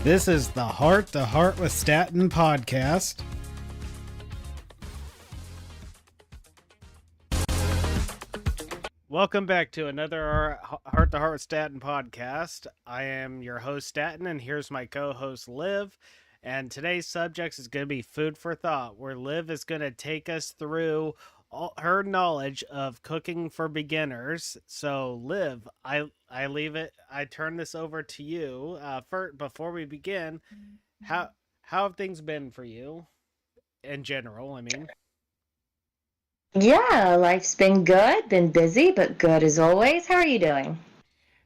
This is the Heart to Heart with Statton podcast. Welcome back to another Heart to Heart with Statton podcast. I am your host, Statton, and here's my co-host, Liv. And today's subject is going to be food for thought, where Liv is going to take us through her knowledge of cooking for beginners. So, Liv, I turn this over to you. Before we begin, how have things been for you in general? I mean, Yeah, life's been good, been busy, but good as always. How are you doing?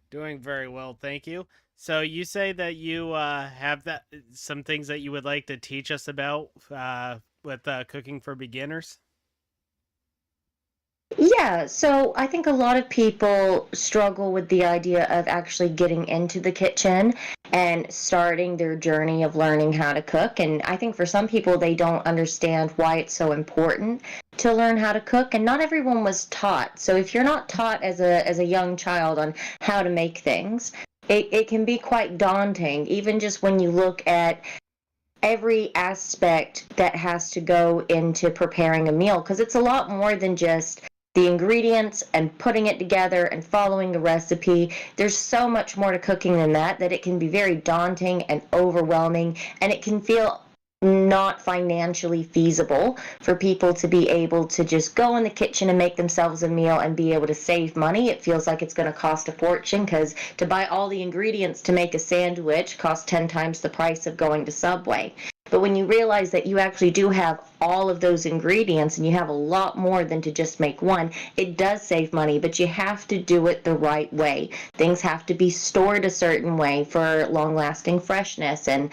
doing very well, thank you. So you say that you have some things that you would like to teach us about with cooking for beginners. Yeah, so I think a lot of people struggle with the idea of actually getting into the kitchen and starting their journey of learning how to cook. And I think for some people, they don't understand why it's so important to learn how to cook. And not everyone was taught. So if you're not taught as a young child on how to make things, it can be quite daunting, even just when you look at every aspect that has to go into preparing a meal, because it's a lot more than just the ingredients and putting it together and following a recipe. There's so much more to cooking than that it can be very daunting and overwhelming, and it can feel not financially feasible for people to be able to just go in the kitchen and make themselves a meal and be able to save money. It feels like it's going to cost a fortune, because to buy all the ingredients to make a sandwich costs 10 times the price of going to Subway. But when you realize that you actually do have all of those ingredients and you have a lot more than to just make one, it does save money, but you have to do it the right way. Things have to be stored a certain way for long-lasting freshness, and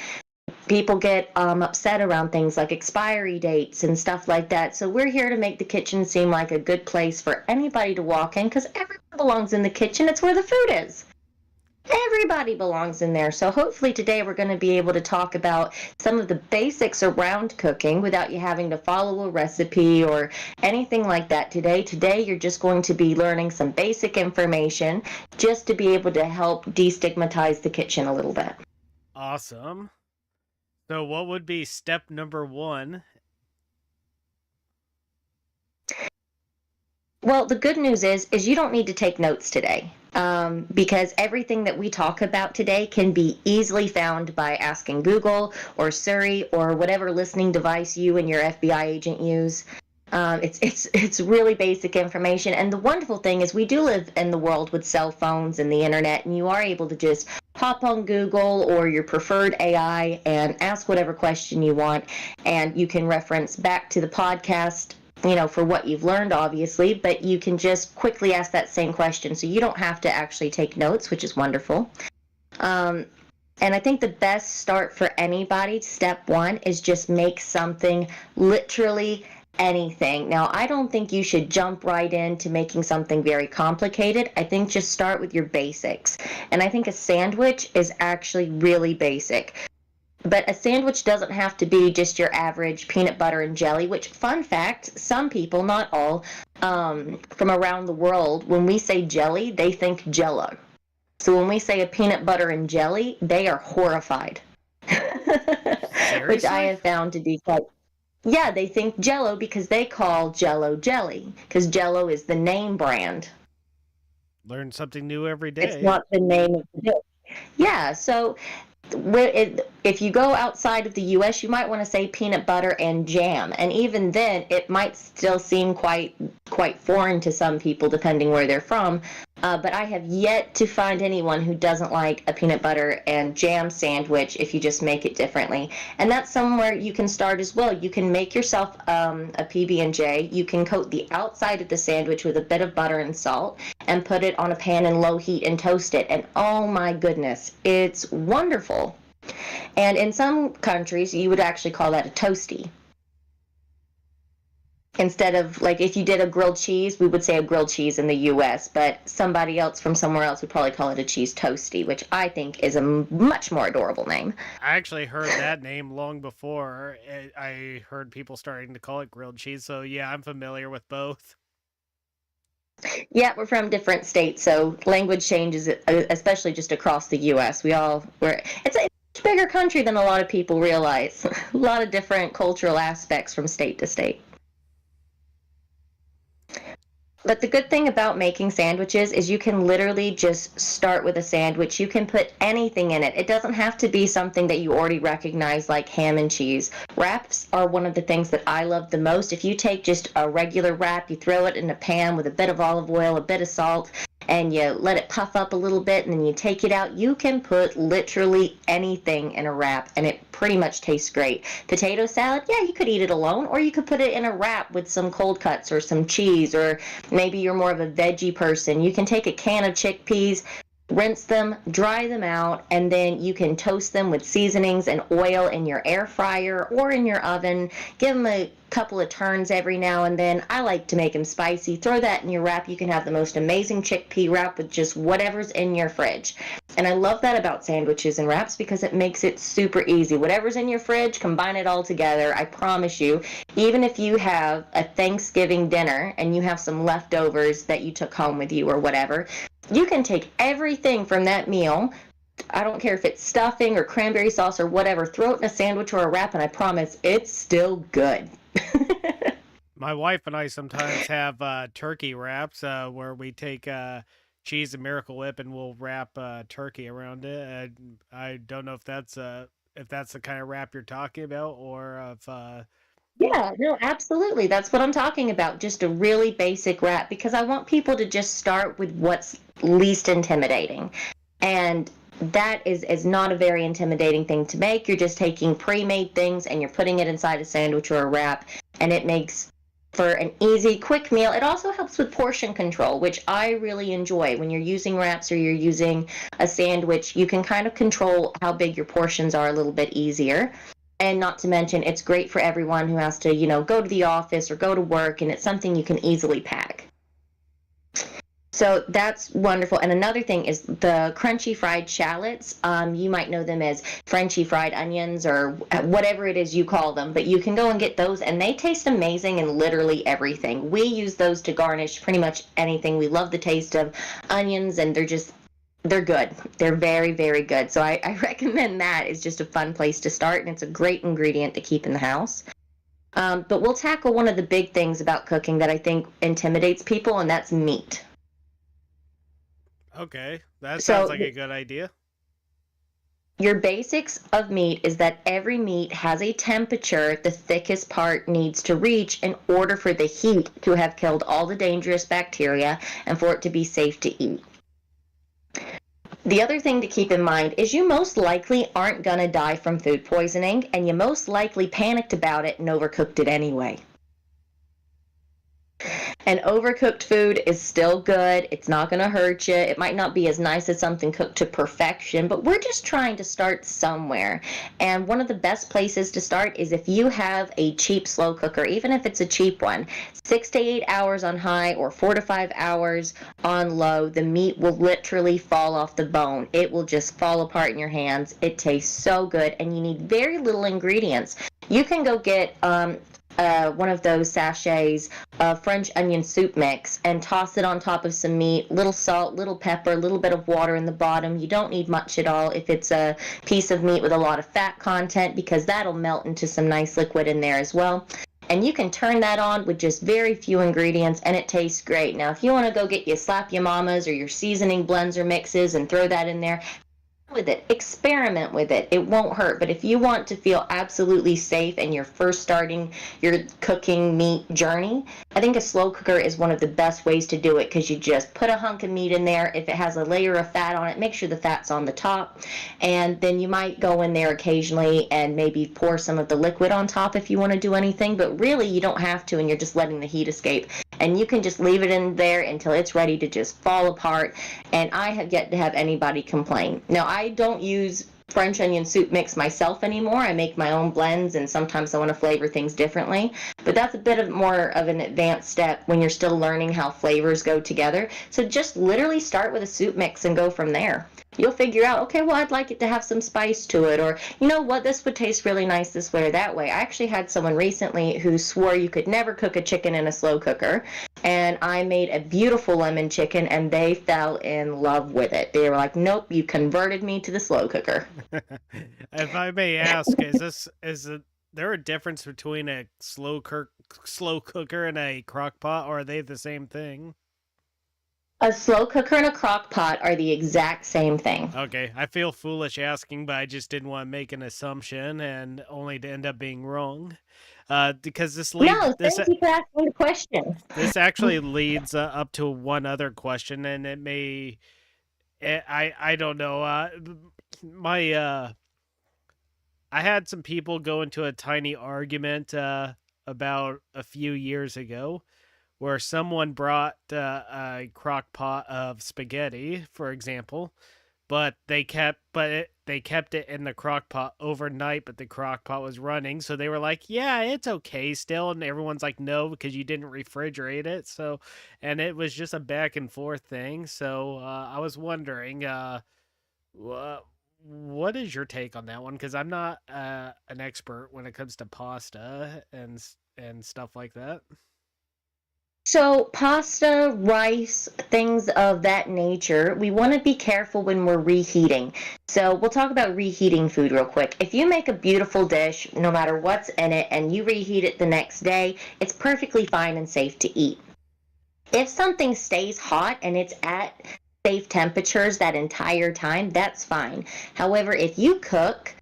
people get upset around things like expiry dates and stuff like that. So we're here to make the kitchen seem like a good place for anybody to walk in, because everyone belongs in the kitchen. It's where the food is. Everybody belongs in there. So hopefully today we're going to be able to talk about some of the basics around cooking without you having to follow a recipe or anything like that today. You're just going to be learning some basic information just to be able to help destigmatize the kitchen a little bit. Awesome. So what would be step number one? Well, the good news is you don't need to take notes today, because everything that we talk about today can be easily found by asking Google or Siri or whatever listening device you and your FBI agent use. It's really basic information. And the wonderful thing is we do live in the world with cell phones and the internet, and you are able to just hop on Google or your preferred AI and ask whatever question you want, and you can reference back to the podcast, for what you've learned, obviously, but you can just quickly ask that same question. So you don't have to actually take notes, which is wonderful. And I think the best start for anybody, step one, is just make something, literally anything. Now, I don't think you should jump right into making something very complicated. I think just start with your basics. And I think a sandwich is actually really basic. But a sandwich doesn't have to be just your average peanut butter and jelly, which, fun fact, some people, not all, from around the world, when we say jelly, they think Jell-O. So when we say a peanut butter and jelly, they are horrified. Which I have found to be quite... Yeah, they think Jell-O because they call Jell-O jelly, because Jell-O is the name brand. Learn something new every day. It's not the name of the dish. Yeah, so... if you go outside of the U.S., you might want to say peanut butter and jam, and even then, it might still seem quite foreign to some people, depending where they're from. But I have yet to find anyone who doesn't like a peanut butter and jam sandwich if you just make it differently. And that's somewhere you can start as well. You can make yourself a PB&J. You can coat the outside of the sandwich with a bit of butter and salt and put it on a pan in low heat and toast it. And oh my goodness, it's wonderful. And in some countries, you would actually call that a toasty. Instead of, like, if you did a grilled cheese, we would say a grilled cheese in the U.S., but somebody else from somewhere else would probably call it a cheese toasty, which I think is a much more adorable name. I actually heard that name long before I heard people starting to call it grilled cheese, so yeah, I'm familiar with both. Yeah, we're from different states, so language changes, especially just across the U.S. It's It's a bigger country than a lot of people realize. A lot of different cultural aspects from state to state. But the good thing about making sandwiches is you can literally just start with a sandwich. You can put anything in it. It doesn't have to be something that you already recognize, like ham and cheese. Wraps are one of the things that I love the most. If you take just a regular wrap, you throw it in a pan with a bit of olive oil, a bit of salt, and you let it puff up a little bit, and then you take it out, you can put literally anything in a wrap, and it pretty much tastes great. Potato salad, yeah, you could eat it alone, or you could put it in a wrap with some cold cuts or some cheese, or maybe you're more of a veggie person. You can take a can of chickpeas, rinse them, dry them out, and then you can toast them with seasonings and oil in your air fryer or in your oven. Give them a couple of turns every now and then. I like to make them spicy. Throw that in your wrap. You can have the most amazing chickpea wrap with just whatever's in your fridge. And I love that about sandwiches and wraps because it makes it super easy. Whatever's in your fridge, combine it all together. I promise you, even if you have a Thanksgiving dinner and you have some leftovers that you took home with you or whatever, you can take everything from that meal. I don't care if it's stuffing or cranberry sauce or whatever, throw it in a sandwich or a wrap, and I promise it's still good. My wife and I sometimes have turkey wraps where we take cheese and Miracle Whip and we'll wrap turkey around it. I don't know if that's the kind of wrap you're talking about, or if Yeah, no, absolutely. That's what I'm talking about. Just a really basic wrap because I want people to just start with what's least intimidating. And that is not a very intimidating thing to make. You're just taking pre-made things and you're putting it inside a sandwich or a wrap, and it makes for an easy, quick meal. It also helps with portion control, which I really enjoy. When you're using wraps or you're using a sandwich, you can kind of control how big your portions are a little bit easier. And not to mention, it's great for everyone who has to, go to the office or go to work, and it's something you can easily pack. So that's wonderful. And another thing is the crunchy fried shallots. You might know them as Frenchy fried onions or whatever it is you call them, but you can go and get those, and they taste amazing in literally everything. We use those to garnish pretty much anything. We love the taste of onions, and they're good. They're very, very good. So I recommend that. It's just a fun place to start, and it's a great ingredient to keep in the house. But we'll tackle one of the big things about cooking that I think intimidates people, and that's meat. Okay, that sounds So like a good idea. your basics of meat is that every meat has a temperature the thickest part needs to reach in order for the heat to have killed all the dangerous bacteria and for it to be safe to eat. The other thing to keep in mind is you most likely aren't going to die from food poisoning, and you most likely panicked about it and overcooked it anyway. And overcooked food is still good. It's not going to hurt you. It might not be as nice as something cooked to perfection, but we're just trying to start somewhere. And one of the best places to start is if you have a cheap slow cooker, even if it's a cheap one, 6 to 8 hours on high or 4 to 5 hours on low, the meat will literally fall off the bone. It will just fall apart in your hands. It tastes so good, and you need very little ingredients. You can go get one of those sachets of French onion soup mix and toss it on top of some meat, little salt, little pepper, a little bit of water in the bottom. You don't need much at all if it's a piece of meat with a lot of fat content, because that'll melt into some nice liquid in there as well. And you can turn that on with just very few ingredients, and it tastes great. Now, if you want to go get your Slap Ya Mamas or your seasoning blends or mixes and throw that in there, with it, experiment with it. It won't hurt. But if you want to feel absolutely safe and you're first starting your cooking meat journey, I think a slow cooker is one of the best ways to do it, because you just put a hunk of meat in there. If it has a layer of fat on it, make sure the fat's on the top, and then you might go in there occasionally and maybe pour some of the liquid on top if you want to do anything, but really you don't have to, and you're just letting the heat escape, and you can just leave it in there until it's ready to just fall apart. And I have yet to have anybody complain. Now, I don't use French onion soup mix myself anymore. I make my own blends, and sometimes I want to flavor things differently, but that's a bit of more of an advanced step when you're still learning how flavors go together. So just literally start with a soup mix and go from there. You'll figure out, okay, well, I'd like it to have some spice to it, or you know what, this would taste really nice this way or that way. I actually had someone recently who swore you could never cook a chicken in a slow cooker, and I made a beautiful lemon chicken, and they fell in love with it. They were like, "Nope, you converted me to the slow cooker." If I may ask, is there a difference between a slow cooker and a crock pot, or are they the same thing? A slow cooker and a crock pot are the exact same thing. Okay, I feel foolish asking, but I just didn't want to make an assumption and only to end up being wrong. Because No, thank you for asking the question. this actually leads up to one other question, and it may I don't know. My I had some people go into a tiny argument about a few years ago, where someone brought a crock pot of spaghetti, for example, but they kept it in the crock pot overnight, but the crock pot was running, so they were like, "Yeah, it's okay still," and everyone's like, "No, because you didn't refrigerate it." So, and it was just a back and forth thing. So I was wondering, wha- what is your take on that one? Because I'm not an expert when it comes to pasta and stuff like that. So, pasta, rice, things of that nature, we want to be careful when we're reheating. So, we'll talk about reheating food real quick. If you make a beautiful dish, no matter what's in it, and you reheat it the next day, it's perfectly fine and safe to eat. If something stays hot and it's at safe temperatures that entire time, that's fine. However, if you cook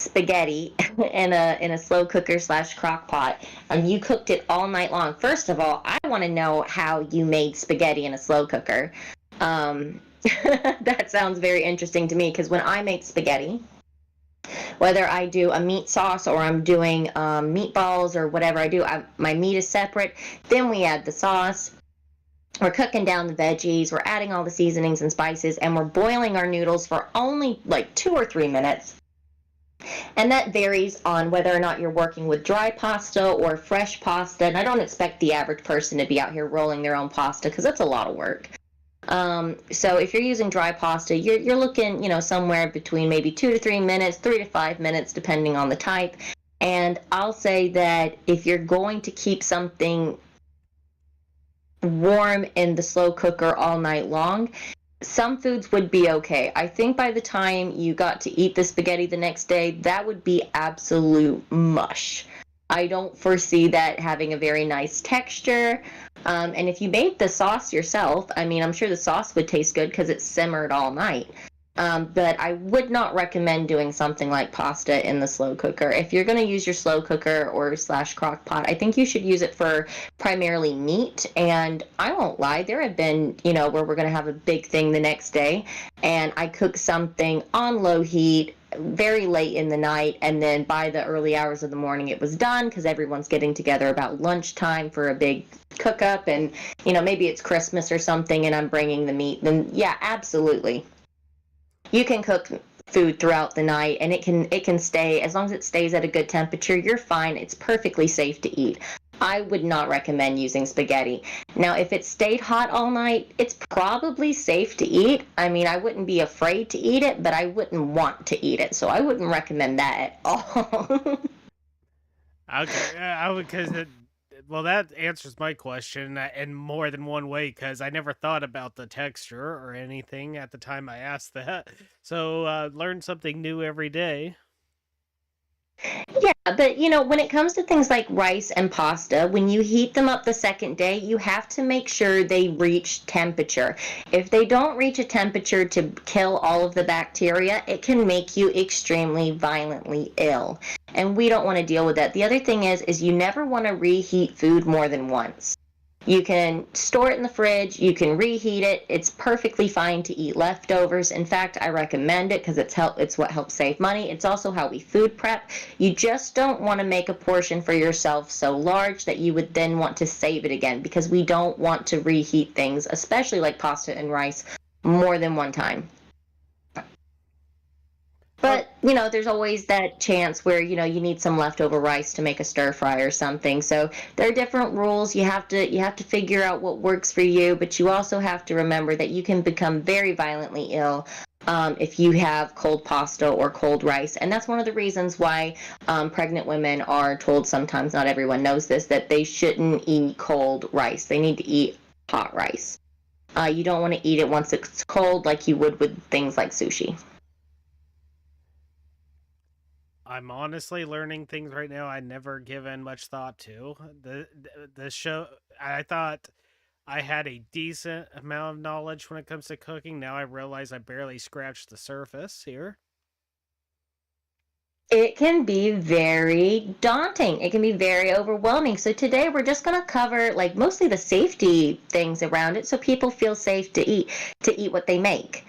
spaghetti in a slow cooker slash crock pot and you cooked it all night long, first of all, I want to know how you made spaghetti in a slow cooker. um, that sounds very interesting to me, because when I make spaghetti, whether I do a meat sauce or I'm doing meatballs or whatever I do, my meat is separate, then we add the sauce, we're cooking down the veggies, we're adding all the seasonings and spices, and we're boiling our noodles for only like 2 or 3 minutes. And that varies on whether or not you're working with dry pasta or fresh pasta. And I don't expect the average person to be out here rolling their own pasta, because that's a lot of work. So if you're using dry pasta, you're looking, somewhere between maybe 2 to 3 minutes, 3 to 5 minutes, depending on the type. And I'll say that if you're going to keep something warm in the slow cooker all night long, some foods would be okay. I think by the time you got to eat the spaghetti the next day, that would be absolute mush. I don't foresee that having a very nice texture. And if you made the sauce yourself, I mean, I'm sure the sauce would taste good because it's simmered all night. But I would not recommend doing something like pasta in the slow cooker. If you're going to use your slow cooker or slash crock pot, I think you should use it for primarily meat. And I won't lie, there have been, where we're going to have a big thing the next day, and I cook something on low heat very late in the night, and then by the early hours of the morning it was done, because everyone's getting together about lunchtime for a big cook up, and maybe it's Christmas or something and I'm bringing the meat. Then yeah, absolutely, you can cook food throughout the night, and it can stay, as long as it stays at a good temperature, you're fine. It's perfectly safe to eat. I would not recommend using spaghetti. Now, if it stayed hot all night, it's probably safe to eat. I mean, I wouldn't be afraid to eat it, but I wouldn't want to eat it, so I wouldn't recommend that at all. Okay, I would because well, that answers my question in more than one way, because I never thought about the texture or anything at the time I asked that. So learn something new every day. Yeah, but when it comes to things like rice and pasta, when you heat them up the second day, you have to make sure they reach temperature. If they don't reach a temperature to kill all of the bacteria, it can make you extremely violently ill. And we don't want to deal with that. The other thing is you never want to reheat food more than once. You can store it in the fridge, you can reheat it. It's perfectly fine to eat leftovers. In fact, I recommend it because it's what helps save money. It's also how we food prep. You just don't want to make a portion for yourself so large that you would then want to save it again, because we don't want to reheat things, especially like pasta and rice, more than one time. Oh, But, there's always that chance where, you need some leftover rice to make a stir fry or something. So there are different rules. You have to figure out what works for you, but you also have to remember that you can become very violently ill if you have cold pasta or cold rice. And that's one of the reasons why pregnant women are told sometimes, not everyone knows this, that they shouldn't eat cold rice. They need to eat hot rice. You don't want to eat it once it's cold like you would with things like sushi. I'm honestly learning things right now I never given much thought to. The show, I thought I had a decent amount of knowledge when it comes to cooking. Now I realize I barely scratched the surface here. It can be very daunting. It can be very overwhelming. So today we're just going to cover like mostly the safety things around it so people feel safe to eat what they make.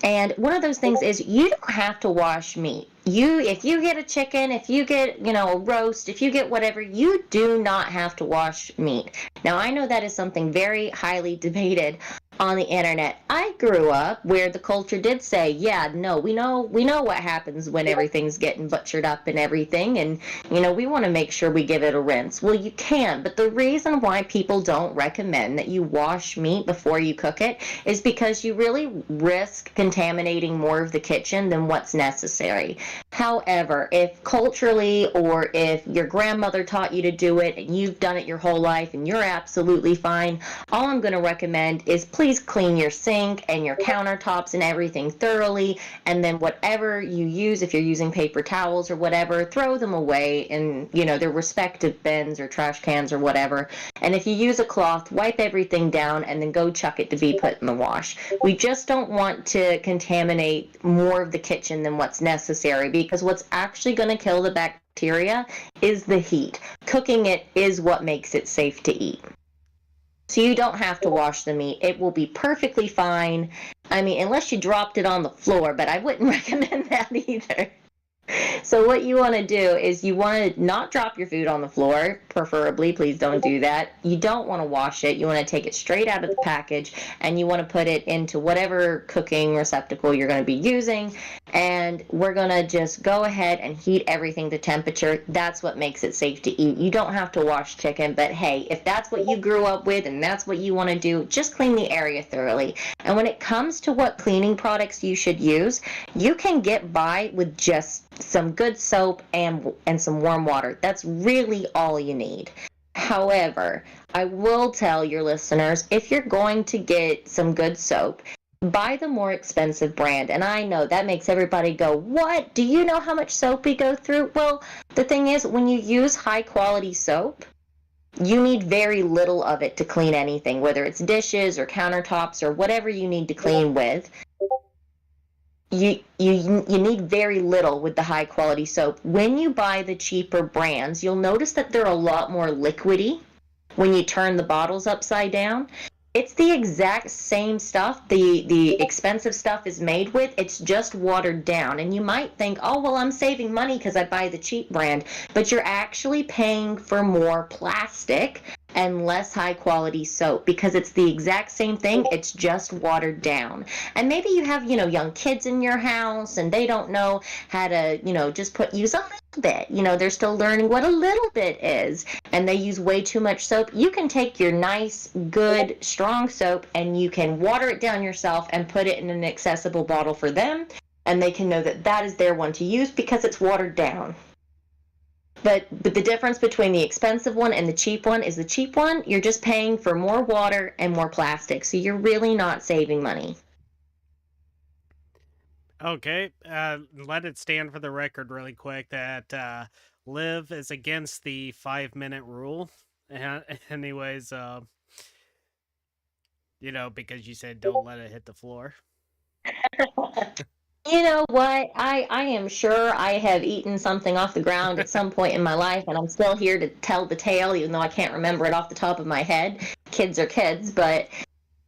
And one of those things is you don't have to wash meat. If you get a chicken, if you get, a roast, if you get whatever, you do not have to wash meat. Now, I know that is something very highly debated on the internet. I grew up where the culture did say, yeah, no, we know what happens when everything's getting butchered up and everything, and we want to make sure we give it a rinse. Well, you can, but the reason why people don't recommend that you wash meat before you cook it is because you really risk contaminating more of the kitchen than what's necessary. However, if culturally or if your grandmother taught you to do it and you've done it your whole life and you're absolutely fine, all I'm going to recommend is please clean your sink and your countertops and everything thoroughly, and then whatever you use, if you're using paper towels or whatever, throw them away in their respective bins or trash cans or whatever. And if you use a cloth, wipe everything down and then go chuck it to be put in the wash. We just don't want to contaminate more of the kitchen than what's necessary, because what's actually going to kill the bacteria is the heat. Cooking it is what makes it safe to eat. So you don't have to wash the meat. It will be perfectly fine. I mean, unless you dropped it on the floor, but I wouldn't recommend that either. So what you want to do is you want to not drop your food on the floor, preferably. Please don't do that. You don't want to wash it. You want to take it straight out of the package, and you want to put it into whatever cooking receptacle you're going to be using. And we're going to just go ahead and heat everything to temperature. That's what makes it safe to eat. You don't have to wash chicken, but hey, if that's what you grew up with and that's what you want to do, just clean the area thoroughly. And when it comes to what cleaning products you should use, you can get by with just some good soap and some warm water. That's really all you need. However, I will tell your listeners, if you're going to get some good soap, buy the more expensive brand. And I know that makes everybody go, what? Do you know how much soap we go through? Well, the thing is, when you use high quality soap, you need very little of it to clean anything, whether it's dishes or countertops or whatever you need to clean with. You need very little with the high quality soap. When you buy the cheaper brands, you'll notice that they're a lot more liquidy when you turn the bottles upside down. It's the exact same stuff the expensive stuff is made with. It's just watered down. And you might think, oh, well, I'm saving money because I buy the cheap brand. But you're actually paying for more plastic and less high quality soap because it's the exact same thing. It's just watered down. And maybe you have, young kids in your house and they don't know how to, just use a little bit. They're still learning what a little bit is and they use way too much soap. You can take your nice, good, strong soap and you can water it down yourself and put it in an accessible bottle for them. And they can know that that is their one to use because it's watered down. But the difference between the expensive one and the cheap one is the cheap one, you're just paying for more water and more plastic. So you're really not saving money. Okay, let it stand for the record really quick that Liv is against the 5 minute rule. Anyways, because you said don't let it hit the floor. You know what? I am sure I have eaten something off the ground at some point in my life, and I'm still here to tell the tale, even though I can't remember it off the top of my head. Kids are kids, but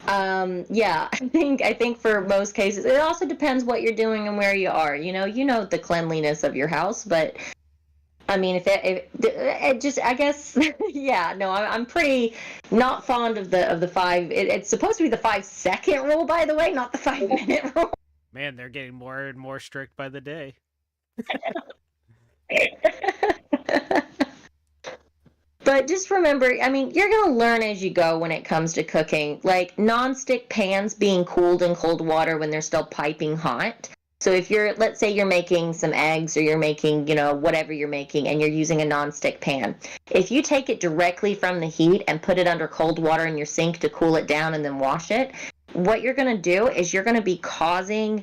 yeah, I think for most cases, it also depends what you're doing and where you are. You know the cleanliness of your house, but I mean, if it just, I guess, yeah, no, I'm pretty not fond of the five. It's supposed to be the 5 second rule, by the way, not the 5 minute rule. Man, they're getting more and more strict by the day. But just remember, I mean, you're going to learn as you go when it comes to cooking. Like nonstick pans being cooled in cold water when they're still piping hot. So if you're, let's say you're making some eggs or you're making, whatever you're making and you're using a nonstick pan. If you take it directly from the heat and put it under cold water in your sink to cool it down and then wash it, what you're going to do is you're going to be causing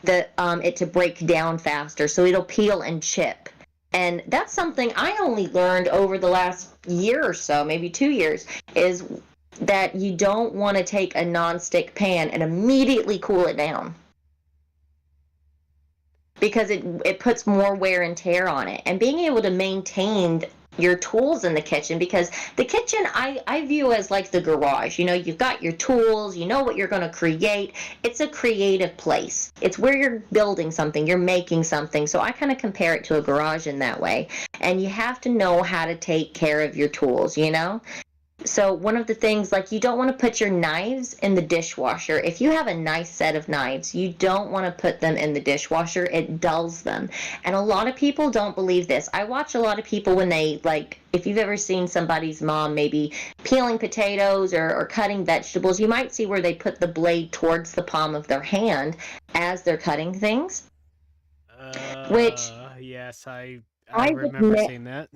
it to break down faster. So it'll peel and chip. And that's something I only learned over the last year or so, maybe 2 years, is that you don't want to take a nonstick pan and immediately cool it down because it puts more wear and tear on it. And being able to maintain your tools in the kitchen, because the kitchen I view as like the garage. You've got your tools, you know what you're going to create. It's a creative place. It's where you're building something, you're making something. So I kind of compare it to a garage in that way. And you have to know how to take care of your tools. So one of the things, like, you don't want to put your knives in the dishwasher. If you have a nice set of knives, you don't want to put them in the dishwasher. It dulls them. And a lot of people don't believe this. I watch a lot of people when they, like, if you've ever seen somebody's mom maybe peeling potatoes or cutting vegetables, you might see where they put the blade towards the palm of their hand as they're cutting things, which Yes, I I would remember seeing that.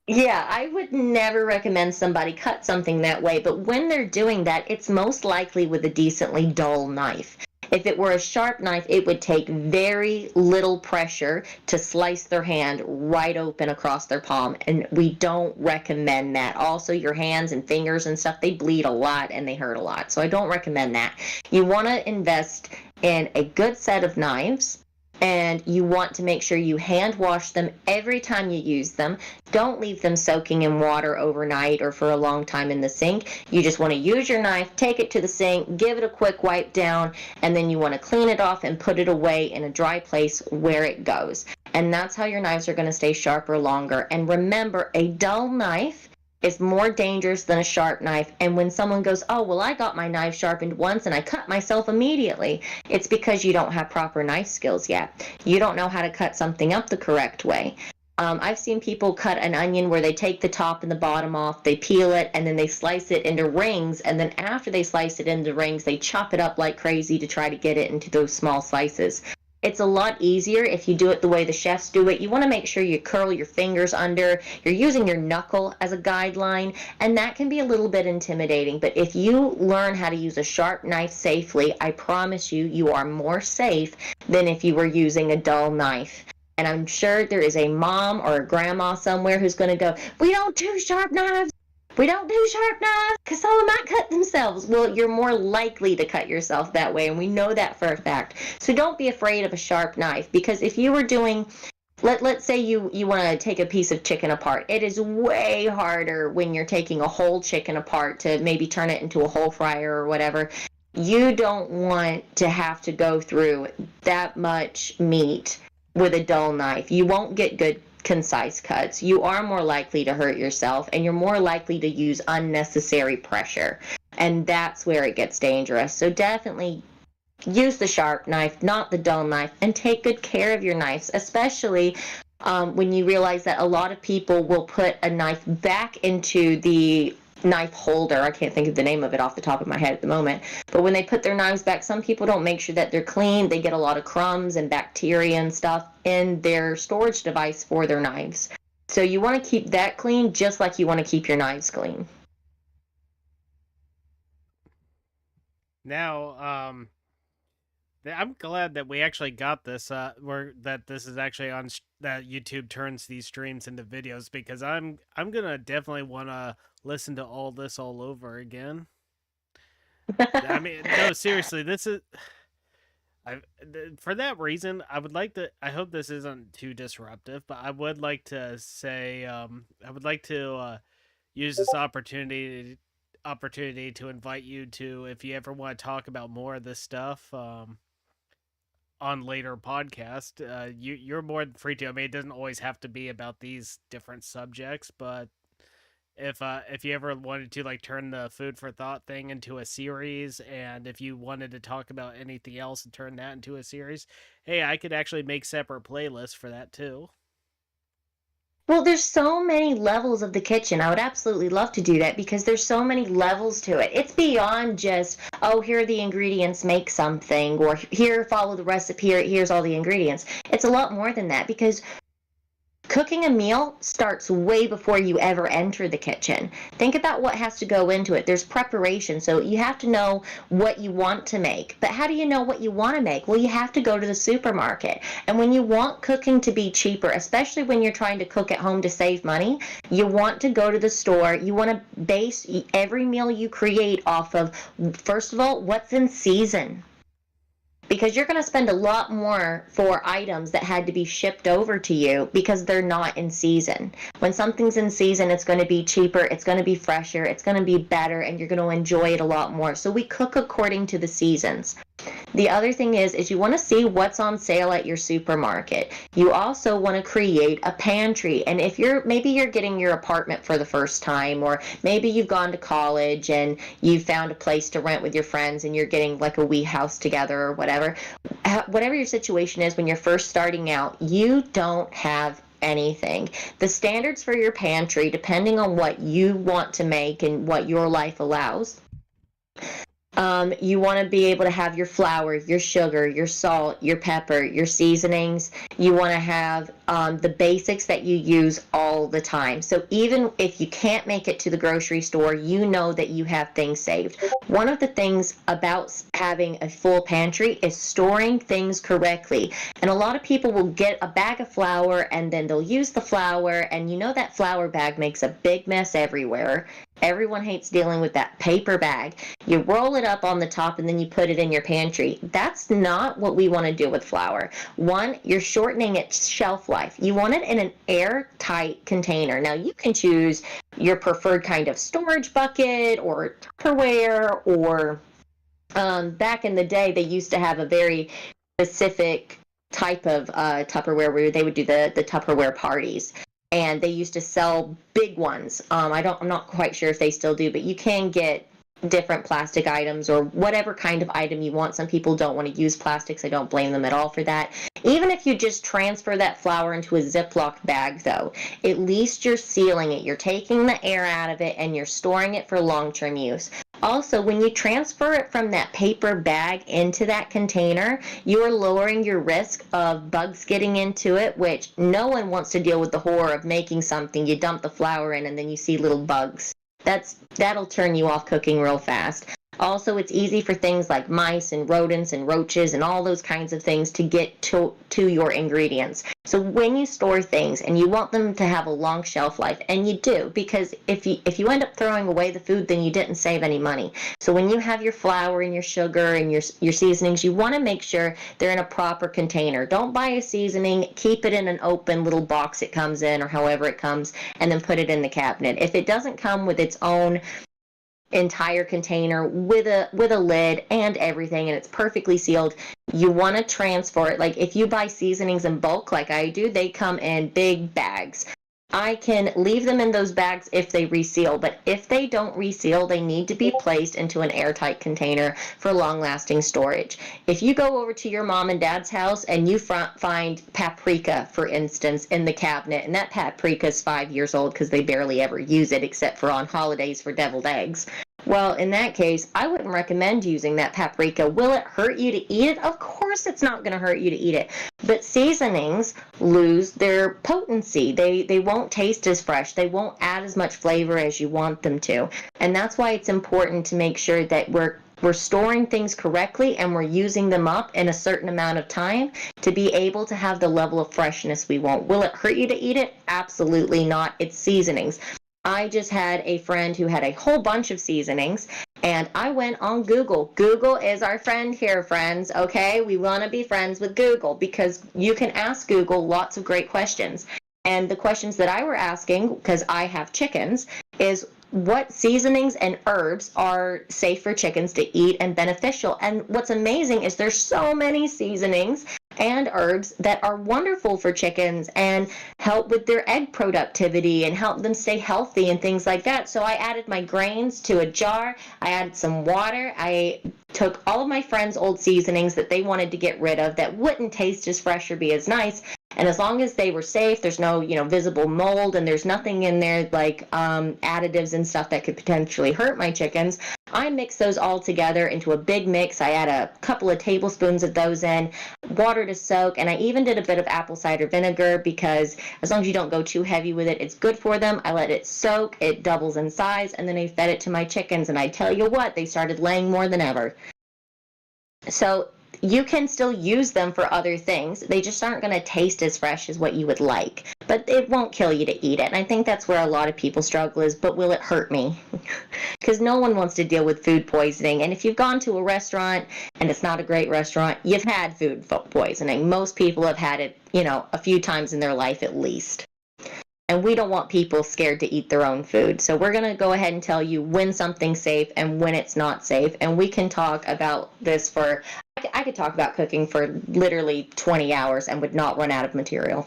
Yeah, I would never recommend somebody cut something that way, but when they're doing that, it's most likely with a decently dull knife. If it were a sharp knife, it would take very little pressure to slice their hand right open across their palm, and we don't recommend that. Also, your hands and fingers and stuff, they bleed a lot and they hurt a lot, so I don't recommend that. You want to invest in a good set of knives, and you want to make sure you hand wash them every time you use them. Don't leave them soaking in water overnight or for a long time in the sink. You just want to use your knife, take it to the sink, give it a quick wipe down, and then you want to clean it off and put it away in a dry place where it goes. And that's how your knives are going to stay sharper longer. And remember, a dull knife is more dangerous than a sharp knife. And when someone goes, oh, well, I got my knife sharpened once and I cut myself immediately, it's because you don't have proper knife skills yet. You don't know how to cut something up the correct way. I've seen people cut an onion where they take the top and the bottom off, they peel it, and then they slice it into rings. And then after they slice it into rings, they chop it up like crazy to try to get it into those small slices. It's a lot easier if you do it the way the chefs do it. You want to make sure you curl your fingers under. You're using your knuckle as a guideline, and that can be a little bit intimidating. But if you learn how to use a sharp knife safely, I promise you, you are more safe than if you were using a dull knife. And I'm sure there is a mom or a grandma somewhere who's going to go, we don't do sharp knives. We don't do sharp knives because someone might cut themselves. Well, you're more likely to cut yourself that way, and we know that for a fact. So don't be afraid of a sharp knife, because if you were doing, let's say you want to take a piece of chicken apart, it is way harder when you're taking a whole chicken apart to maybe turn it into a whole fryer or whatever. You don't want to have to go through that much meat with a dull knife. You won't get good concise cuts. You are more likely to hurt yourself, and you're more likely to use unnecessary pressure. And that's where it gets dangerous. So definitely use the sharp knife, not the dull knife, and take good care of your knives, especially when you realize that a lot of people will put a knife back into the knife holder. I can't think of the name of it off the top of my head at the moment. But when they put their knives back, some people don't make sure that they're clean. They get a lot of crumbs and bacteria and stuff in their storage device for their knives. So you want to keep that clean just like you want to keep your knives clean. Now, I'm glad that we actually got this. Where that this is actually on that YouTube turns these streams into videos, because I'm gonna definitely want to listen to all this all over again. I mean, no, seriously, this is. For that reason, I would like to. I hope this isn't too disruptive, but I would like to say, I would like to use this opportunity to invite you to, if you ever want to talk about more of this stuff, on later podcast, you're more than free to. I mean, it doesn't always have to be about these different subjects, but if you ever wanted to like turn the food for thought thing into a series, and if you wanted to talk about anything else and turn that into a series, hey, I could actually make separate playlists for that too. Well, there's so many levels of the kitchen. I would absolutely love to do that because there's so many levels to it. It's beyond just, oh, here are the ingredients, make something, or here, follow the recipe, or here's all the ingredients. It's a lot more than that because cooking a meal starts way before you ever enter the kitchen. Think about what has to go into it. There's preparation, so you have to know what you want to make. But how do you know what you want to make? Well, you have to go to the supermarket. And when you want cooking to be cheaper, especially when you're trying to cook at home to save money, you want to go to the store. You want to base every meal you create off of, first of all, what's in season, because you're going to spend a lot more for items that had to be shipped over to you because they're not in season. When something's in season, it's going to be cheaper, it's going to be fresher, it's going to be better, and you're going to enjoy it a lot more. So we cook according to the seasons. The other thing is you want to see what's on sale at your supermarket. You also want to create a pantry. And if maybe you're getting your apartment for the first time, or maybe you've gone to college and you found a place to rent with your friends and you're getting like a wee house together or whatever your situation is when you're first starting out, you don't have anything. The standards for your pantry, depending on what you want to make and what your life allows, you want to be able to have your flour, your sugar, your salt, your pepper, your seasonings. You want to have the basics that you use all the time. So even if you can't make it to the grocery store, you know that you have things saved. One of the things about having a full pantry is storing things correctly. And a lot of people will get a bag of flour and then they'll use the flour, and you know that flour bag makes a big mess everywhere. Everyone hates dealing with that paper bag. You roll it up on the top and then you put it in your pantry. That's not what we want to do with flour. One, you're shortening its shelf life. You want it in an airtight container. Now you can choose your preferred kind of storage bucket or Tupperware, or back in the day they used to have a very specific type of Tupperware where they would do the Tupperware parties, and they used to sell big ones. I'm not quite sure if they still do, but you can get different plastic items or whatever kind of item you want. Some people don't want to use plastics. I don't blame them at all for that. Even if you just transfer that flour into a Ziploc bag, though, at least you're sealing it. You're taking the air out of it and you're storing it for long-term use. Also, when you transfer it from that paper bag into that container, you are lowering your risk of bugs getting into it, which no one wants to deal with the horror of making something. You dump the flour in and then you see little bugs. That'll turn you off cooking real fast. Also, it's easy for things like mice and rodents and roaches and all those kinds of things to get to your ingredients. So when you store things and you want them to have a long shelf life, and you do, because if you end up throwing away the food, then you didn't save any money. So when you have your flour and your sugar and your seasonings, you want to make sure they're in a proper container. Don't buy a seasoning, keep it in an open little box it comes in or however it comes, and then put it in the cabinet. If it doesn't come with its own entire container with a lid and everything, and it's perfectly sealed, you want to transfer it. Like if you buy seasonings in bulk like I do, they come in big bags. I can leave them in those bags if they reseal, but if they don't reseal, they need to be placed into an airtight container for long-lasting storage. If you go over to your mom and dad's house and you find paprika, for instance, in the cabinet, and that paprika is 5 years old because they barely ever use it except for on holidays for deviled eggs. Well, in that case, I wouldn't recommend using that paprika. Will it hurt you to eat it? Of course it's not going to hurt you to eat it. But seasonings lose their potency. They won't taste as fresh. They won't add as much flavor as you want them to. And that's why it's important to make sure that we're storing things correctly and we're using them up in a certain amount of time to be able to have the level of freshness we want. Will it hurt you to eat it? Absolutely not. It's seasonings. I just had a friend who had a whole bunch of seasonings, and I went on Google. Google is our friend here, friends, okay? We want to be friends with Google because you can ask Google lots of great questions. And the questions that I were asking, because I have chickens, is what seasonings and herbs are safe for chickens to eat and beneficial. And what's amazing is there's so many seasonings and herbs that are wonderful for chickens and help with their egg productivity and help them stay healthy and things like that. So I added my grains to a jar. I added some water. I took all of my friends' old seasonings that they wanted to get rid of that wouldn't taste as fresh or be as nice. And as long as they were safe, there's no, visible mold, and there's nothing in there like additives and stuff that could potentially hurt my chickens, I mix those all together into a big mix. I add a couple of tablespoons of those in, water to soak, and I even did a bit of apple cider vinegar because as long as you don't go too heavy with it, it's good for them. I let it soak, it doubles in size, and then I fed it to my chickens, and I tell you what, they started laying more than ever. So you can still use them for other things. They just aren't going to taste as fresh as what you would like. But it won't kill you to eat it. And I think that's where a lot of people struggle is, but will it hurt me? Because no one wants to deal with food poisoning. And if you've gone to a restaurant and it's not a great restaurant, you've had food poisoning. Most people have had it, a few times in their life at least. And we don't want people scared to eat their own food. So we're going to go ahead and tell you when something's safe and when it's not safe. And we can talk about this I could talk about cooking for literally 20 hours and would not run out of material.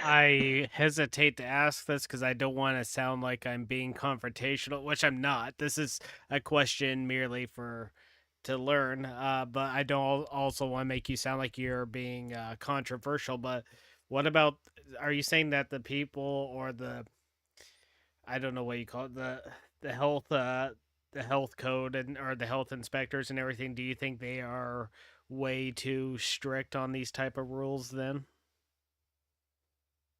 I hesitate to ask this because I don't want to sound like I'm being confrontational, which I'm not. This is a question merely to learn, but I don't also want to make you sound like you're being controversial. But what about, are you saying that the people or I don't know what you call it, the health code or the health inspectors and everything, do you think they are way too strict on these type of rules then?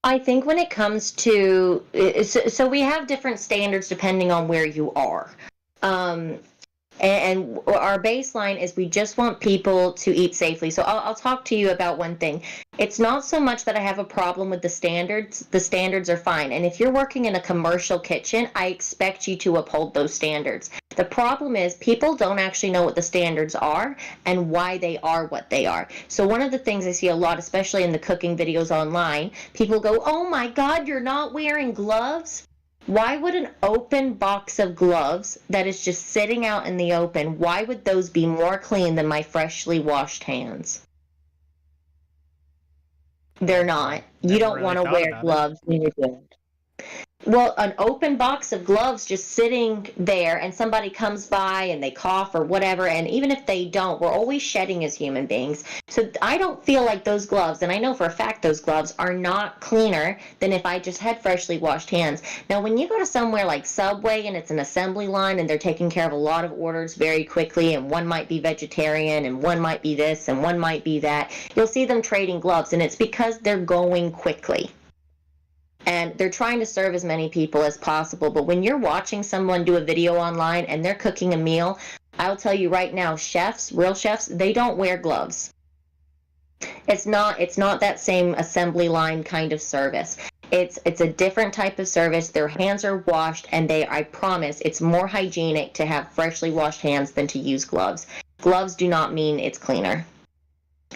I think when it comes to, so we have different standards depending on where you are. And our baseline is we just want people to eat safely. So I'll talk to you about one thing. It's not so much that I have a problem with the standards. The standards are fine. And if you're working in a commercial kitchen, I expect you to uphold those standards. The problem is people don't actually know what the standards are and why they are what they are. So one of the things I see a lot, especially in the cooking videos online, people go, "Oh my God, you're not wearing gloves?" Why would an open box of gloves that is just sitting out in the open, why would those be more clean than my freshly washed hands? They're not. You Never don't really want to thought wear about it. gloves when you're doing it. Well, an open box of gloves just sitting there and somebody comes by and they cough or whatever, and even if they don't, we're always shedding as human beings. So I don't feel like those gloves, and I know for a fact those gloves are not cleaner than if I just had freshly washed hands. Now, when you go to somewhere like Subway and it's an assembly line and they're taking care of a lot of orders very quickly, and one might be vegetarian and one might be this and one might be that, you'll see them trading gloves, and it's because they're going quickly. And they're trying to serve as many people as possible. But when you're watching someone do a video online and they're cooking a meal, I'll tell you right now, chefs, real chefs, they don't wear gloves. It's not that same assembly line kind of service. It's a different type of service. Their hands are washed, and I promise it's more hygienic to have freshly washed hands than to use gloves. Gloves do not mean it's cleaner.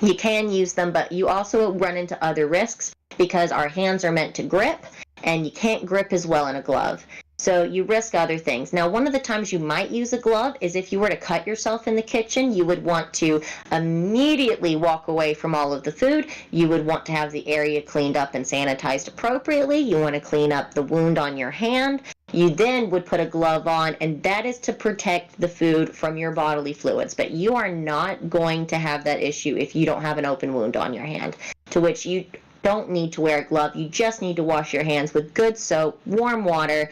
You can use them, but you also run into other risks because our hands are meant to grip, and you can't grip as well in a glove. So you risk other things. Now, one of the times you might use a glove is if you were to cut yourself in the kitchen, you would want to immediately walk away from all of the food. You would want to have the area cleaned up and sanitized appropriately. You want to clean up the wound on your hand. You then would put a glove on, and that is to protect the food from your bodily fluids. But you are not going to have that issue if you don't have an open wound on your hand, to which you don't need to wear a glove. You just need to wash your hands with good soap, warm water.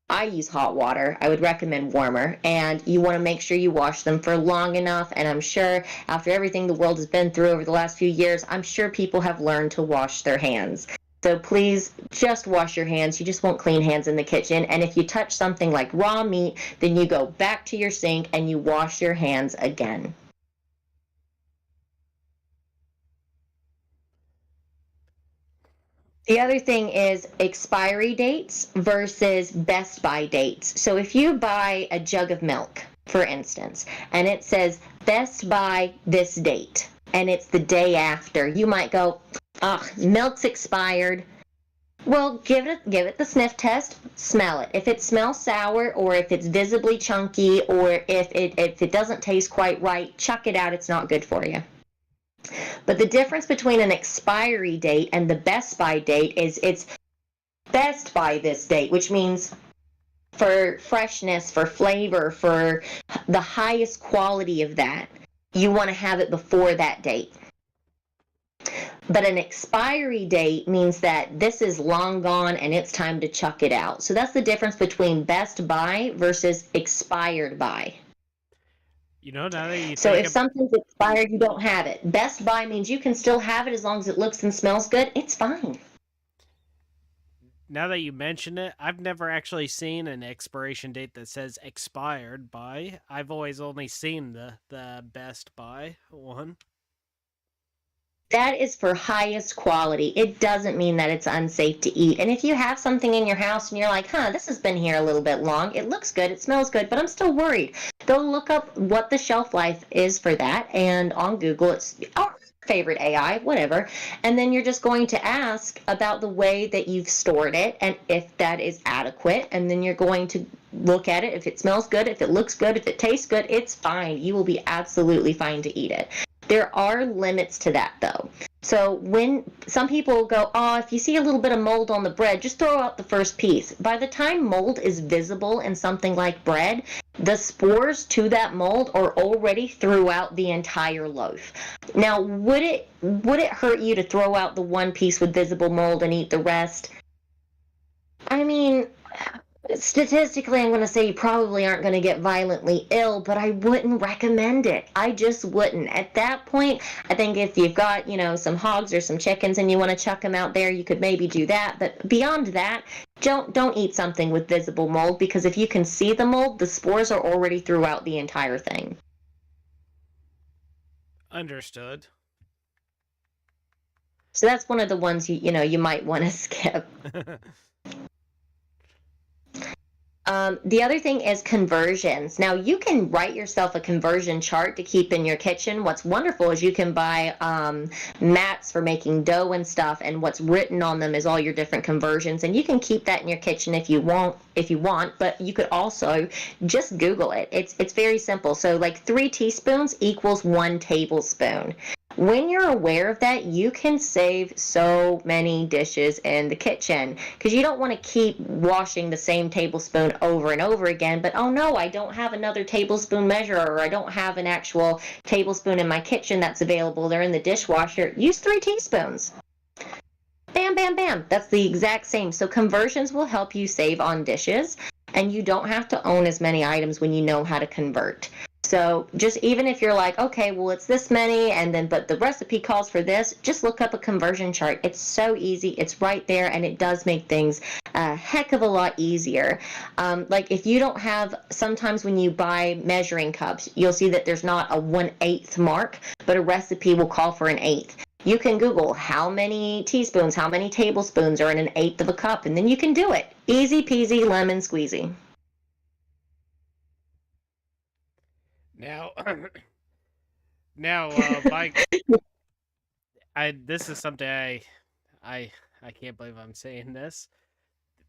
I use hot water. I would recommend warmer. And you want to make sure you wash them for long enough. And I'm sure after everything the world has been through over the last few years, I'm sure people have learned to wash their hands. So please just wash your hands. You just want clean hands in the kitchen. And if you touch something like raw meat, then you go back to your sink and you wash your hands again. The other thing is expiry dates versus best by dates. So if you buy a jug of milk, for instance, and it says best by this date, and it's the day after, you might go, "Ugh, milk's expired." Well, give it the sniff test, smell it. If it smells sour, or if it's visibly chunky, or if it doesn't taste quite right, chuck it out. It's not good for you. But the difference between an expiry date and the best by date is it's best by this date, which means for freshness, for flavor, for the highest quality of that, you want to have it before that date. But an expiry date means that this is long gone and it's time to chuck it out. So that's the difference between best by versus expired by. Now that you So think if something's expired, you don't have it. Best by means you can still have it as long as it looks and smells good. It's fine. now that you mention it, I've never actually seen an expiration date that says expired by. I've always only seen the best by one. That is for highest quality. It doesn't mean that it's unsafe to eat. And if you have something in your house and you're like, this has been here a little bit long, it looks good, it smells good, but I'm still worried. Go look up what the shelf life is for that. And on Google, it's our favorite AI, whatever. And then you're just going to ask about the way that you've stored it and if that is adequate. And then you're going to look at it. If it smells good, if it looks good, if it tastes good, it's fine. You will be absolutely fine to eat it. There are limits to that, though. So when some people go, if you see a little bit of mold on the bread, just throw out the first piece. By the time mold is visible in something like bread, the spores to that mold are already throughout the entire loaf. Now, would it hurt you to throw out the one piece with visible mold and eat the rest? I mean, statistically, I'm going to say you probably aren't going to get violently ill, but I wouldn't recommend it. I just wouldn't. At that point, I think if you've got, some hogs or some chickens and you want to chuck them out there, you could maybe do that. But beyond that, don't eat something with visible mold, because if you can see the mold, the spores are already throughout the entire thing. Understood. So that's one of the ones you might want to skip. The other thing is conversions. Now, you can write yourself a conversion chart to keep in your kitchen. What's wonderful is you can buy mats for making dough and stuff, and what's written on them is all your different conversions, and you can keep that in your kitchen if you want, but you could also just Google it. It's very simple. So like 3 teaspoons equals 1 tablespoon. When you're aware of that, you can save so many dishes in the kitchen, because you don't want to keep washing the same tablespoon over and over again. But oh no, I don't have another tablespoon measure, or I don't have an actual tablespoon in my kitchen that's available. They're in the dishwasher. Use 3 teaspoons. Bam, bam, bam. That's the exact same. So conversions will help you save on dishes, and you don't have to own as many items when you know how to convert. So just even if you're like, okay, well, it's this many, but the recipe calls for this, just look up a conversion chart. It's so easy. It's right there, and it does make things a heck of a lot easier. Like if you don't have, sometimes when you buy measuring cups, you'll see that there's not a 1/8 mark, but a recipe will call for an 1/8. You can Google how many teaspoons, how many tablespoons are in an 1/8 of a cup, and then you can do it. Easy peasy, lemon squeezy. Now, Mike, this is something I can't believe I'm saying this.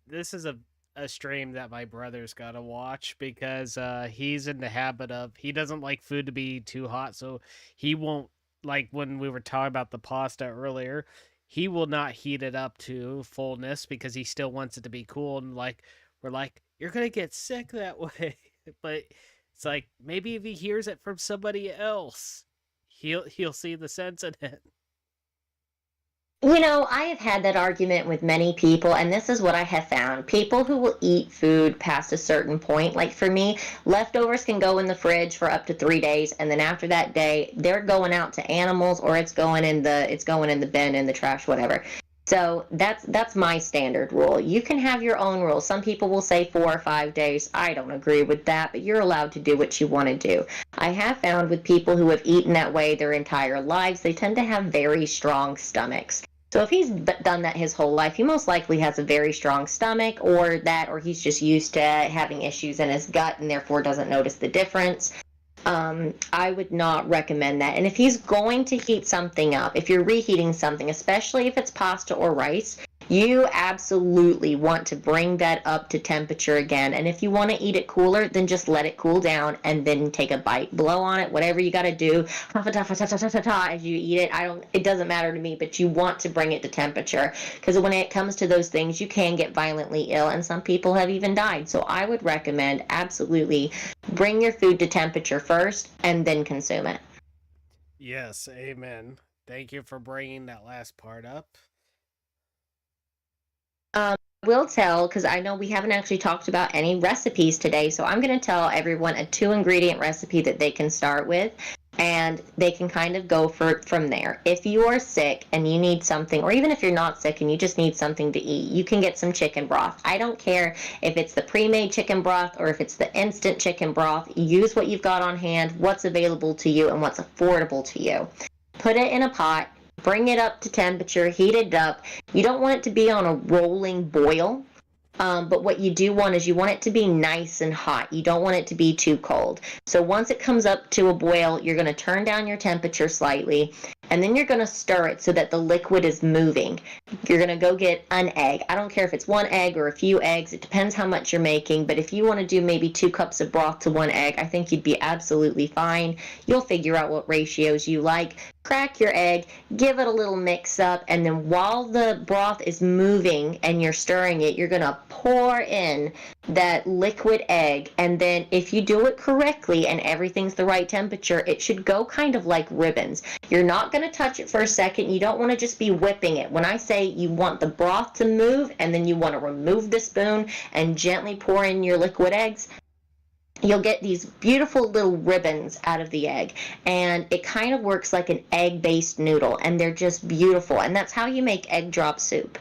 This is a stream that my brother's got to watch, because he's in the habit of, he doesn't like food to be too hot, so he won't, like when we were talking about the pasta earlier, he will not heat it up to fullness because he still wants it to be cool, and we're like, you're going to get sick that way. But it's like, maybe if he hears it from somebody else, he'll see the sense in it. I have had that argument with many people, and this is what I have found. People who will eat food past a certain point, like for me, leftovers can go in the fridge for up to 3 days, and then after that day, they're going out to animals, or it's going in the bin, in the trash, whatever. So that's my standard rule. You can have your own rules. Some people will say 4 or 5 days. I don't agree with that, but you're allowed to do what you want to do. I have found with people who have eaten that way their entire lives, they tend to have very strong stomachs. So if he's done that his whole life, he most likely has a very strong stomach, or he's just used to having issues in his gut and therefore doesn't notice the difference. I would not recommend that. And if he's going to heat something up, if you're reheating something, especially if it's pasta or rice, You absolutely want to bring that up to temperature again. And if you want to eat it cooler, then just let it cool down and then take a bite. Blow on it, whatever you got to do. As you eat it, it doesn't matter to me, but you want to bring it to temperature, because when it comes to those things, you can get violently ill, and some people have even died. So I would recommend absolutely bring your food to temperature first and then consume it. Yes, amen. Thank you for bringing that last part up. Will tell, because I know we haven't actually talked about any recipes today, so I'm going to tell everyone a 2-ingredient recipe that they can start with, and they can kind of go from there. If you are sick and you need something, or even if you're not sick and you just need something to eat, you can get some chicken broth. I don't care if it's the pre-made chicken broth or if it's the instant chicken broth. Use what you've got on hand, what's available to you, and what's affordable to you. Put it in a pot, bring it up to temperature, heat it up. You don't want it to be on a rolling boil. But what you do want is you want it to be nice and hot. You don't want it to be too cold. So once it comes up to a boil, you're going to turn down your temperature slightly, and then you're going to stir it so that the liquid is moving. You're going to go get an egg. I don't care if it's one egg or a few eggs. It depends how much you're making. But if you want to do maybe 2 cups of broth to 1 egg, I think you'd be absolutely fine. You'll figure out what ratios you like. Crack your egg, give it a little mix up, and then while the broth is moving and you're stirring it, you're going to pour in that liquid egg. And then if you do it correctly and everything's the right temperature, it should go kind of like ribbons. You're not going to touch it for a second. You don't want to just be whipping it. When I say you want the broth to move and then you want to remove the spoon and gently pour in your liquid eggs, you'll get these beautiful little ribbons out of the egg, and it kind of works like an egg-based noodle, and they're just beautiful. And that's how you make egg drop soup.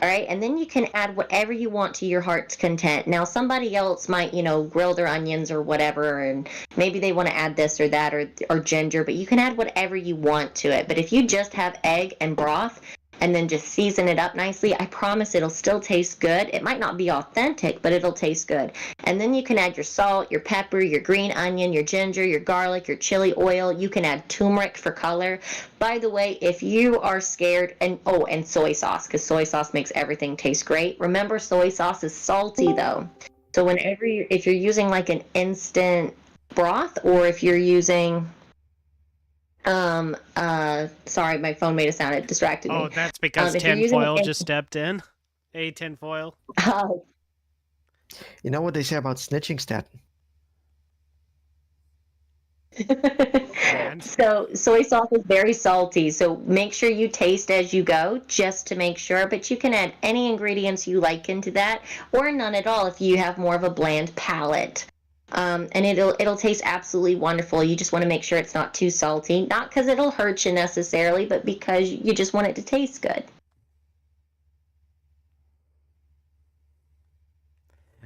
All right, and then you can add whatever you want to your heart's content. Now, somebody else might, grill their onions or whatever, and maybe they want to add this or that or ginger, but you can add whatever you want to it. But if you just have egg and broth and then just season it up nicely, I promise it'll still taste good. It might not be authentic, but it'll taste good. And then you can add your salt, your pepper, your green onion, your ginger, your garlic, your chili oil. You can add turmeric for color. By the way, if you are scared, and soy sauce, because soy sauce makes everything taste great. Remember, soy sauce is salty though. So if you're using like an instant broth, or if you're using sorry, my phone made a sound. It distracted me. Oh, that's because tinfoil just stepped in. Hey, tinfoil. You know what they say about snitching, Statton? So soy sauce is very salty, so make sure you taste as you go, just to make sure. But you can add any ingredients you like into that, or none at all if you have more of a bland palate. And it'll taste absolutely wonderful. You just want to make sure it's not too salty, not because it'll hurt you necessarily, but because you just want it to taste good.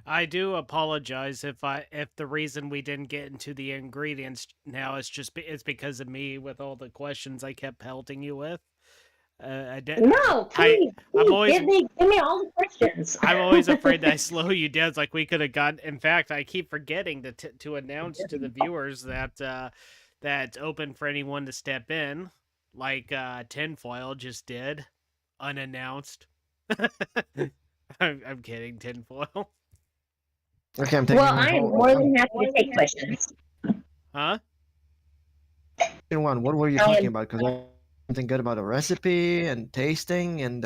I do apologize if the reason we didn't get into the ingredients now is it's because of me with all the questions I kept pelting you with. No, please, give me all the questions. I'm always afraid that I slow you down. It's like we could have gotten. In fact, I keep forgetting to announce to the viewers that that's open for anyone to step in, like Tinfoil just did, unannounced. I'm kidding, Tinfoil. Okay, I'm taking. Well, I am more than happy to take questions. Huh? What were you talking about? Because something good about a recipe and tasting and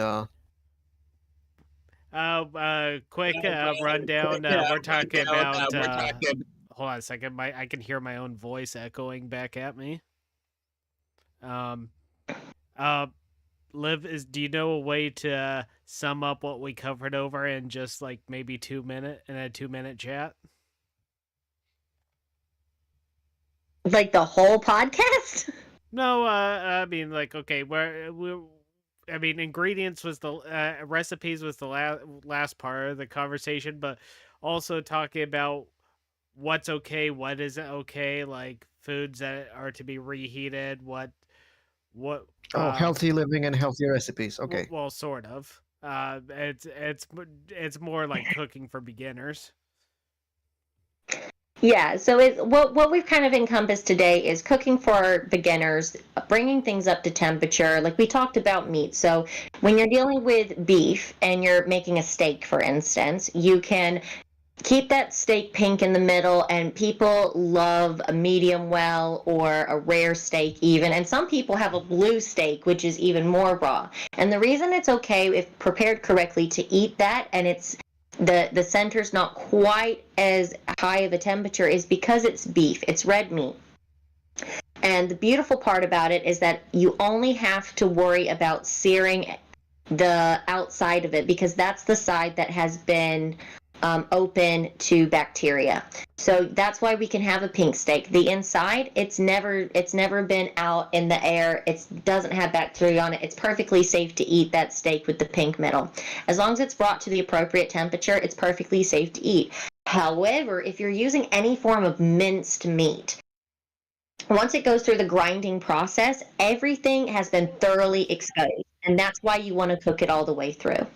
quick rundown. We're talking about. Hold on a second. I can hear my own voice echoing back at me. Liv, do you know a way to sum up what we covered over in just like maybe 2 minutes in a 2-minute chat? Like the whole podcast? No, I mean, like, okay, I mean, ingredients was the recipes was the last part of the conversation, but also talking about what's okay, what isn't okay, like foods that are to be reheated, what healthy living and healthy recipes. Okay. Well, sort of. It's more like cooking for beginners. Yeah, so what we've kind of encompassed today is cooking for beginners, bringing things up to temperature. Like we talked about meat. So when you're dealing with beef and you're making a steak, for instance, you can keep that steak pink in the middle, and people love a medium well or a rare steak even, and some people have a blue steak, which is even more raw. And the reason it's okay if prepared correctly to eat that, and it's the center's not quite as high of a temperature, is because it's beef, it's red meat. And the beautiful part about it is that you only have to worry about searing the outside of it, because that's the side that has been open to bacteria. So that's why we can have a pink steak. The inside, it's never been out in the air. It doesn't have bacteria on it. It's perfectly safe to eat that steak with the pink middle. As long as it's brought to the appropriate temperature, it's perfectly safe to eat. However, if you're using any form of minced meat, once it goes through the grinding process, everything has been thoroughly exposed. And that's why you want to cook it all the way through.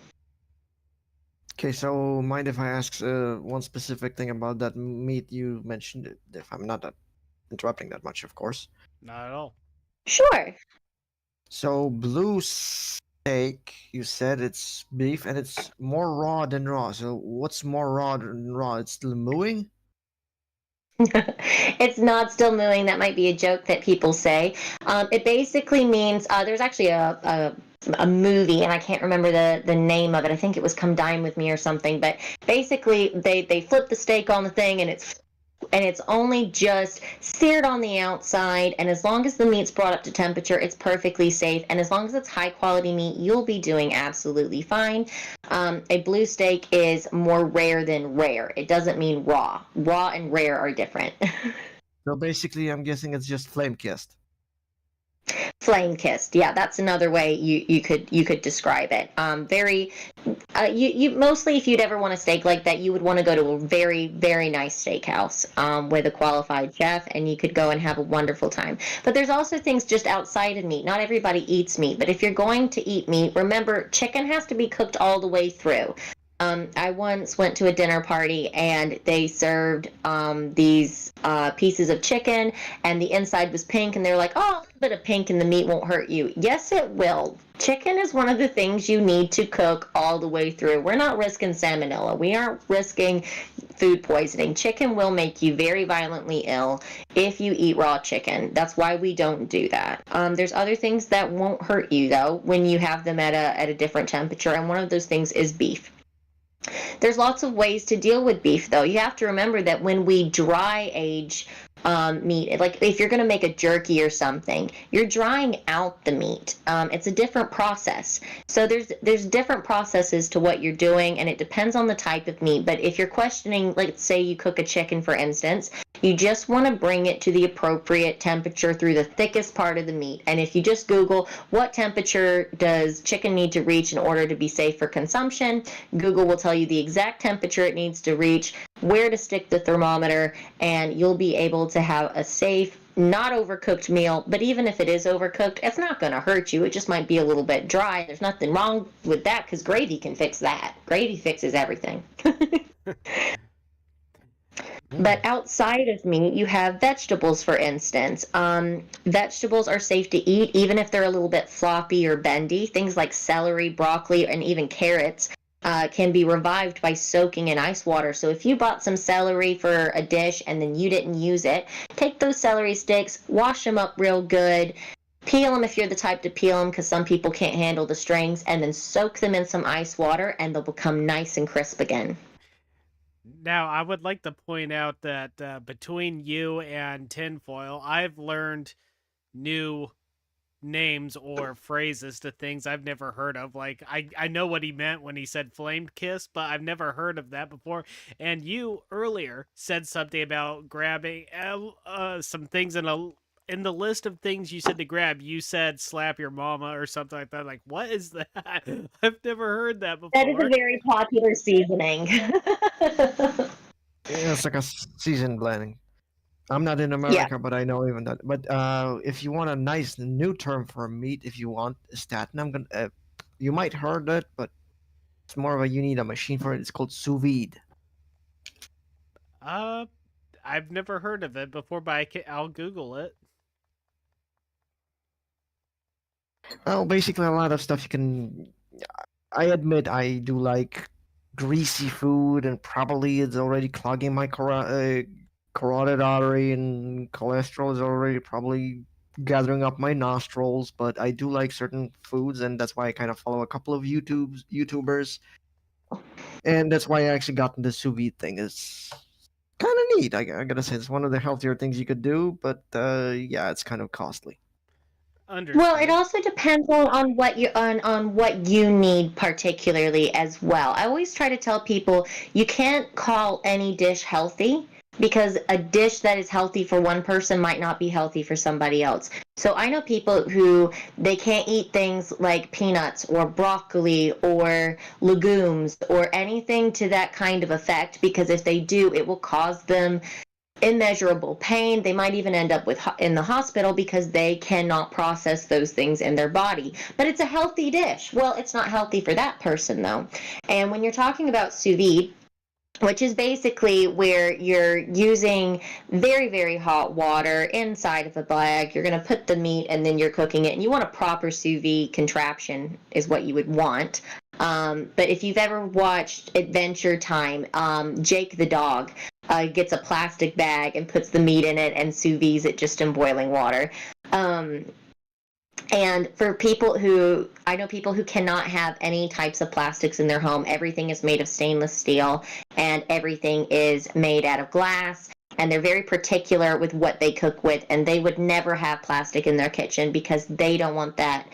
Okay, so mind if I ask one specific thing about that meat you mentioned, if I'm not interrupting that much, of course. Not at all. Sure. So blue steak, you said it's beef and it's more raw than raw. So what's more raw than raw? It's still mooing? It's not still mooing. That might be a joke that people say. It basically means there's actually a movie, and I can't remember the name of it. I think it was Come Dine With Me or something. But basically, they flip the steak on the thing, and it's only just seared on the outside, and as long as the meat's brought up to temperature, it's perfectly safe, and as long as it's high quality meat, you'll be doing absolutely fine. A blue steak is more rare than rare. It doesn't mean raw. Raw and rare are different. So basically, I'm guessing it's just flame kissed. Flame kissed, yeah, that's another way you could describe it. Very, you mostly, if you'd ever want a steak like that, you would want to go to a very, very nice steakhouse with a qualified chef, and you could go and have a wonderful time. But there's also things just outside of meat. Not everybody eats meat, but if you're going to eat meat, remember, chicken has to be cooked all the way through. I once went to a dinner party, and they served these pieces of chicken, and the inside was pink, and they're like, oh, a little bit of pink and the meat won't hurt you. Yes, it will. Chicken is one of the things you need to cook all the way through. We're not risking salmonella. We aren't risking food poisoning. Chicken will make you very violently ill if you eat raw chicken. That's why we don't do that. There's other things that won't hurt you, though, when you have them at a different temperature, and one of those things is beef. There's lots of ways to deal with beef, though. You have to remember that when we dry age meat, like if you're going to make a jerky or something, you're drying out the meat. It's a different process. So there's different processes to what you're doing, and it depends on the type of meat. But if you're questioning, let's say you cook a chicken, for instance, you just want to bring it to the appropriate temperature through the thickest part of the meat. And if you just Google what temperature does chicken need to reach in order to be safe for consumption, Google will tell you the exact temperature it needs to reach, where to stick the thermometer, and you'll be able to have a safe, not overcooked meal. But even if it is overcooked, it's not going to hurt you. It just might be a little bit dry. There's nothing wrong with that, because gravy can fix that. Gravy fixes everything. But outside of meat, you have vegetables, for instance. Vegetables are safe to eat, even if they're a little bit floppy or bendy. Things like celery, broccoli, and even carrots can be revived by soaking in ice water. So if you bought some celery for a dish and then you didn't use it, take those celery sticks, wash them up real good, peel them if you're the type to peel them, because some people can't handle the strings, and then soak them in some ice water, and they'll become nice and crisp again. Now, I would like to point out that between you and tinfoil, I've learned new names or phrases to things I've never heard of. Like, I know what he meant when he said flamed kiss, but I've never heard of that before. And you earlier said something about grabbing some things in the list of things you said to grab. You said slap your mama or something like that. Like, what is that? I've never heard that That is a before. very popular seasoning. Yeah, it's like a seasoned blending. I'm not in Yeah. America, but I know even that. But if you want a nice new term for meat, if you want statin, I'm gonna. You might heard it, but it's more of a you need a machine for it. It's called sous vide. Uh, I've never heard of it before, but I'll Google it. Well, basically, a lot of stuff you can. I admit I do like greasy food, and probably it's already clogging my carotid artery, and cholesterol is already probably gathering up my nostrils. But I do like certain foods, and that's why I kind of follow a couple of YouTubers, and that's why I actually got into sous vide thing. It's kind of neat. I gotta say, it's one of the healthier things you could do, but yeah, it's kind of costly. Well, it Understood. also depends on what you on what you need particularly as well. I always try to tell people you can't call any dish healthy because a dish that is healthy for one person might not be healthy for somebody else. So I know people who they can't eat things like peanuts or broccoli or legumes or anything to that kind of effect because if they do, it will cause them immeasurable pain. They might even end up in the hospital because they cannot process those things in their body. But it's a healthy dish. Well, it's not healthy for that person though. And when you're talking about sous vide, which is basically where you're using very, very hot water inside of a bag. You're going to put the meat and then you're cooking it. And you want a proper sous vide contraption, is what you would want. But if you've ever watched Adventure Time, Jake the dog gets a plastic bag and puts the meat in it and sous vides it just in boiling water. Um, and for people who, I know people who cannot have any types of plastics in their home, everything is made of stainless steel and everything is made out of glass. And they're very particular with what they cook with, and they would never have plastic in their kitchen because they don't want that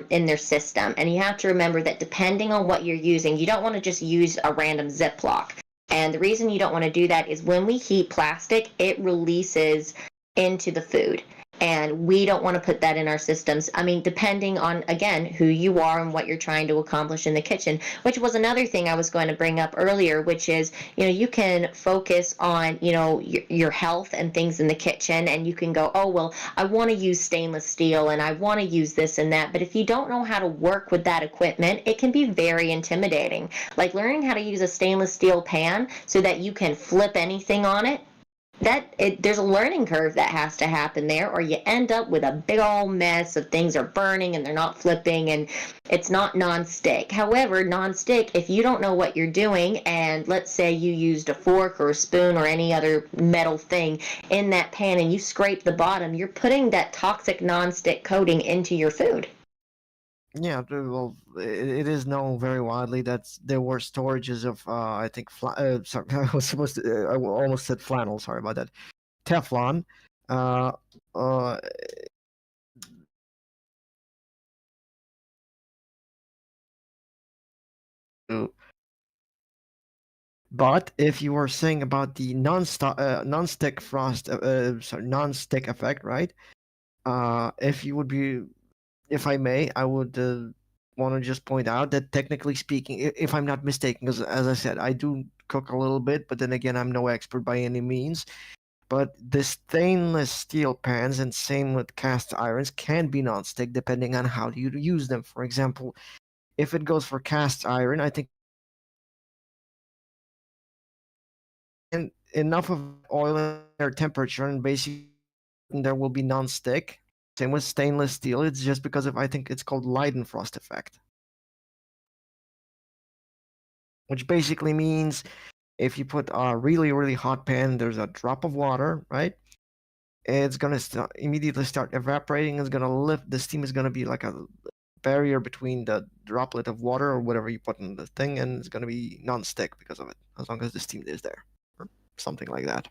in their system. And you have to remember that depending on what you're using, you don't want to just use a random Ziploc. And the reason you don't want to do that is when we heat plastic, it releases into the food. And we don't want to put that in our systems. I mean, depending on, again, who you are and what you're trying to accomplish in the kitchen, which was another thing I was going to bring up earlier, which is, you can focus on, your health and things in the kitchen, and you can go, oh, well, I want to use stainless steel and I want to use this and that. But if you don't know how to work with that equipment, it can be very intimidating. Like learning how to use a stainless steel pan so that you can flip anything on it, there's a learning curve that has to happen there, or you end up with a big old mess of things are burning and they're not flipping, and it's not non-stick. However, non-stick, if you don't know what you're doing, and let's say you used a fork or a spoon or any other metal thing in that pan and you scrape the bottom, you're putting that toxic non-stick coating into your food. Yeah, well, it is known very widely that there were storages of, I think, sorry, I was supposed to, I almost said flannel, sorry about that, Teflon. Uh, uh, but if you were saying about the non-stick non-stick effect, right? If you would be, if I may, I would want to just point out that technically speaking, if I'm not mistaken, because as I said, I do cook a little bit, but then again, I'm no expert by any means. But the stainless steel pans and same with cast irons can be non-stick depending on how you use them. For example, if it goes for cast iron, I think enough of oil and air temperature and basically there will be non-stick. Same with stainless steel. It's just because of I think it's called Leidenfrost effect, which basically means if you put a really really hot pan, there's a drop of water, right? It's gonna immediately start evaporating. It's gonna lift. The steam is gonna be like a barrier between the droplet of water or whatever you put in the thing, and it's gonna be non-stick because of it, as long as the steam is there, or something like that.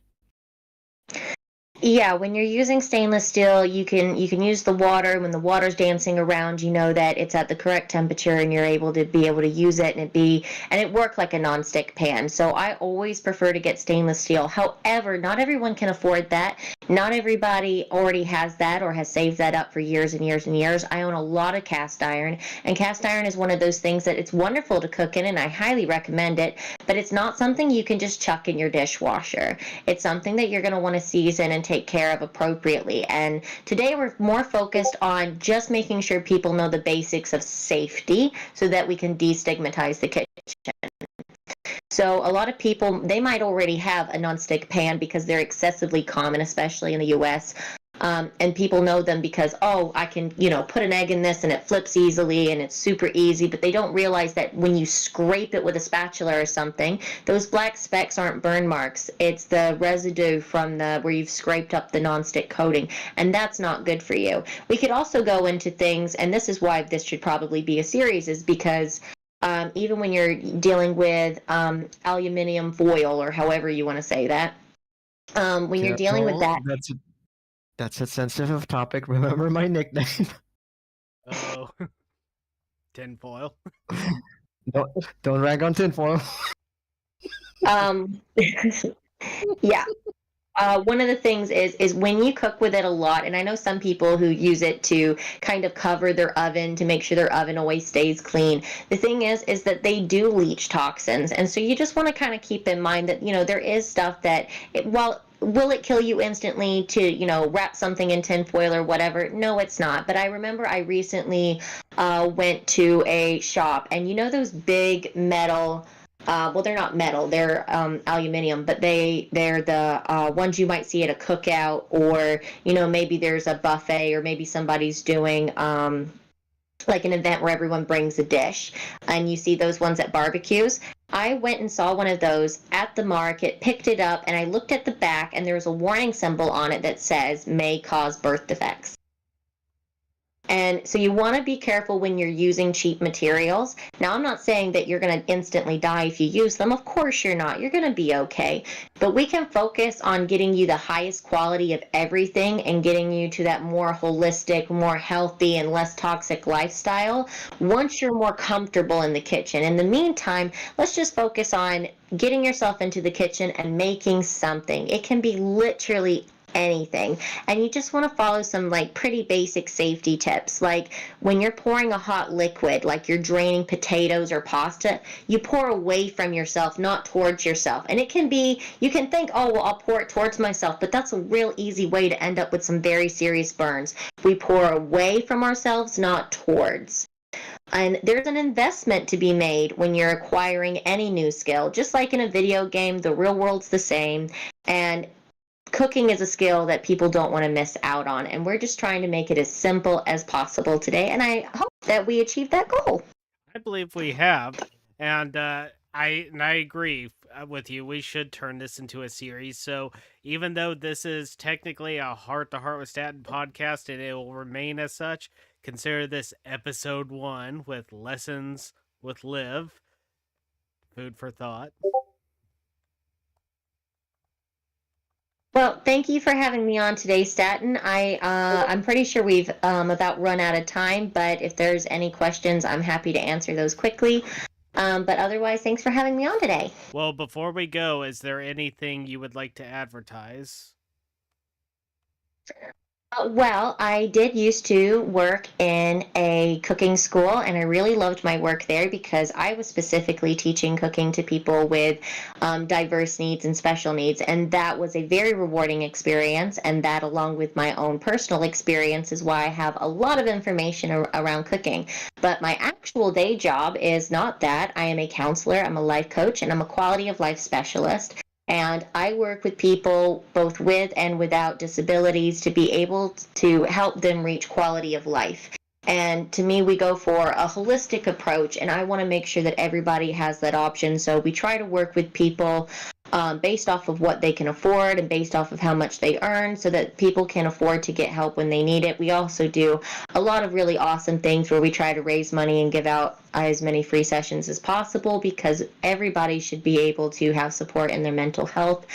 Yeah, when you're using stainless steel, you can use the water. When the water's dancing around, you know that it's at the correct temperature and you're able to use it and it work like a nonstick pan. So I always prefer to get stainless steel. However, not everyone can afford that. Not everybody already has that or has saved that up for years and years and years. I own a lot of cast iron, and cast iron is one of those things that it's wonderful to cook in and I highly recommend it, but it's not something you can just chuck in your dishwasher. It's something that you're going to want to season and take care of appropriately. And today we're more focused on just making sure people know the basics of safety so that we can destigmatize the kitchen. So a lot of people, they might already have a nonstick pan because they're excessively common, especially in the US. And people know them because, oh, I can, put an egg in this and it flips easily and it's super easy. But they don't realize that when you scrape it with a spatula or something, those black specks aren't burn marks. It's the residue from where you've scraped up the nonstick coating. And that's not good for you. We could also go into things, and this is why this should probably be a series, is because even when you're dealing with aluminum foil, or however you want to say that, when you're dealing with Careful. that. That's a sensitive topic. Remember my nickname. Oh, tinfoil. Don't rag on tinfoil. Yeah. One of the things is when you cook with it a lot, and I know some people who use it to kind of cover their oven to make sure their oven always stays clean. The thing is that they do leach toxins, and so you just want to kind of keep in mind that there is stuff that will it kill you instantly to wrap something in tinfoil or whatever? No, it's not. But I remember I recently went to a shop, and those big metal. Well, they're not metal; they're aluminum, but they're the ones you might see at a cookout, or maybe there's a buffet, or maybe somebody's doing like an event where everyone brings a dish, and you see those ones at barbecues. I went and saw one of those at the market, picked it up, and I looked at the back, and there was a warning symbol on it that says may cause birth defects. And so you want to be careful when you're using cheap materials. Now, I'm not saying that you're going to instantly die if you use them. Of course you're not. You're going to be okay. But we can focus on getting you the highest quality of everything and getting you to that more holistic, more healthy, and less toxic lifestyle once you're more comfortable in the kitchen. In the meantime, let's just focus on getting yourself into the kitchen and making something. It can be literally anything, and you just want to follow some pretty basic safety tips. Like when you're pouring a hot liquid, like you're draining potatoes or pasta, you pour away from yourself, not towards yourself. And it can be, you can think, oh well, I'll pour it towards myself, but that's a real easy way to end up with some very serious burns. We pour away from ourselves, not towards. And there's an investment to be made when you're acquiring any new skill. Just like in a video game, the real world's the same. And cooking is a skill that people don't want to miss out on, and we're just trying to make it as simple as possible today, and I hope that we achieve that goal. I believe we have, and I agree with you. We should turn this into a series. So even though this is technically a Heart to Heart with Statton podcast, and it will remain as such, consider this episode 1 with Lessons with Liv. Food for thought. Well, thank you for having me on today, Statton. I'm pretty sure we've about run out of time, but if there's any questions, I'm happy to answer those quickly. But otherwise, thanks for having me on today. Well, before we go, is there anything you would like to advertise? Well, I did used to work in a cooking school, and I really loved my work there because I was specifically teaching cooking to people with diverse needs and special needs, and that was a very rewarding experience, and that, along with my own personal experience, is why I have a lot of information around cooking. But my actual day job is not that. I am a counselor, I'm a life coach, and I'm a quality of life specialist. And I work with people both with and without disabilities to be able to help them reach quality of life. And to me, we go for a holistic approach, and I want to make sure that everybody has that option. So we try to work with people based off of what they can afford and based off of how much they earn, so that people can afford to get help when they need it. We also do a lot of really awesome things where we try to raise money and give out as many free sessions as possible, because everybody should be able to have support in their mental health.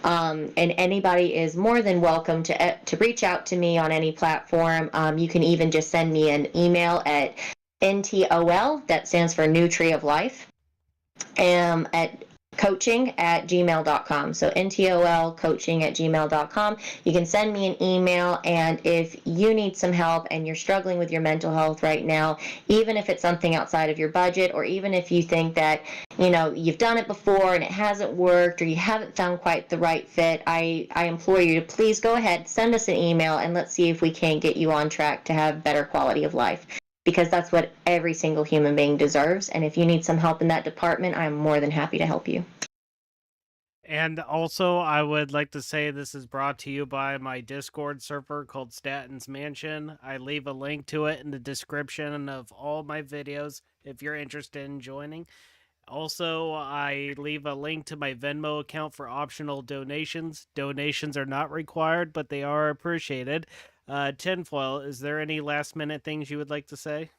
And anybody is more than welcome to reach out to me on any platform. You can even just send me an email at NTOL, that stands for Nutri of Life, at coaching@gmail.com. So NTOL coaching@gmail.com. You can send me an email, and if you need some help and you're struggling with your mental health right now, even if it's something outside of your budget, or even if you think that you've done it before and it hasn't worked, or you haven't found quite the right fit, I implore you to please go ahead, send us an email, and let's see if we can't get you on track to have better quality of life. because that's what every single human being deserves. And if you need some help in that department, I'm more than happy to help you. And also, I would like to say this is brought to you by my Discord server called Statton's Mansion. I leave a link to it in the description of all my videos if you're interested in joining. Also, I leave a link to my Venmo account for optional donations. Donations are not required, but they are appreciated. Tinfoil, is there any last minute things you would like to say?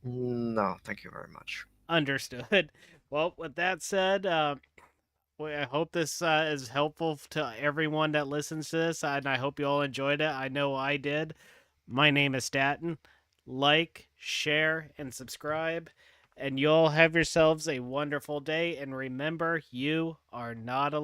No, thank you very much. Understood. Well, with that said, I hope this is helpful to everyone that listens to this, and I hope you all enjoyed it. I know I did. My name is Statton. Like, share, and subscribe. And you all have yourselves a wonderful day. And remember, you are not alone.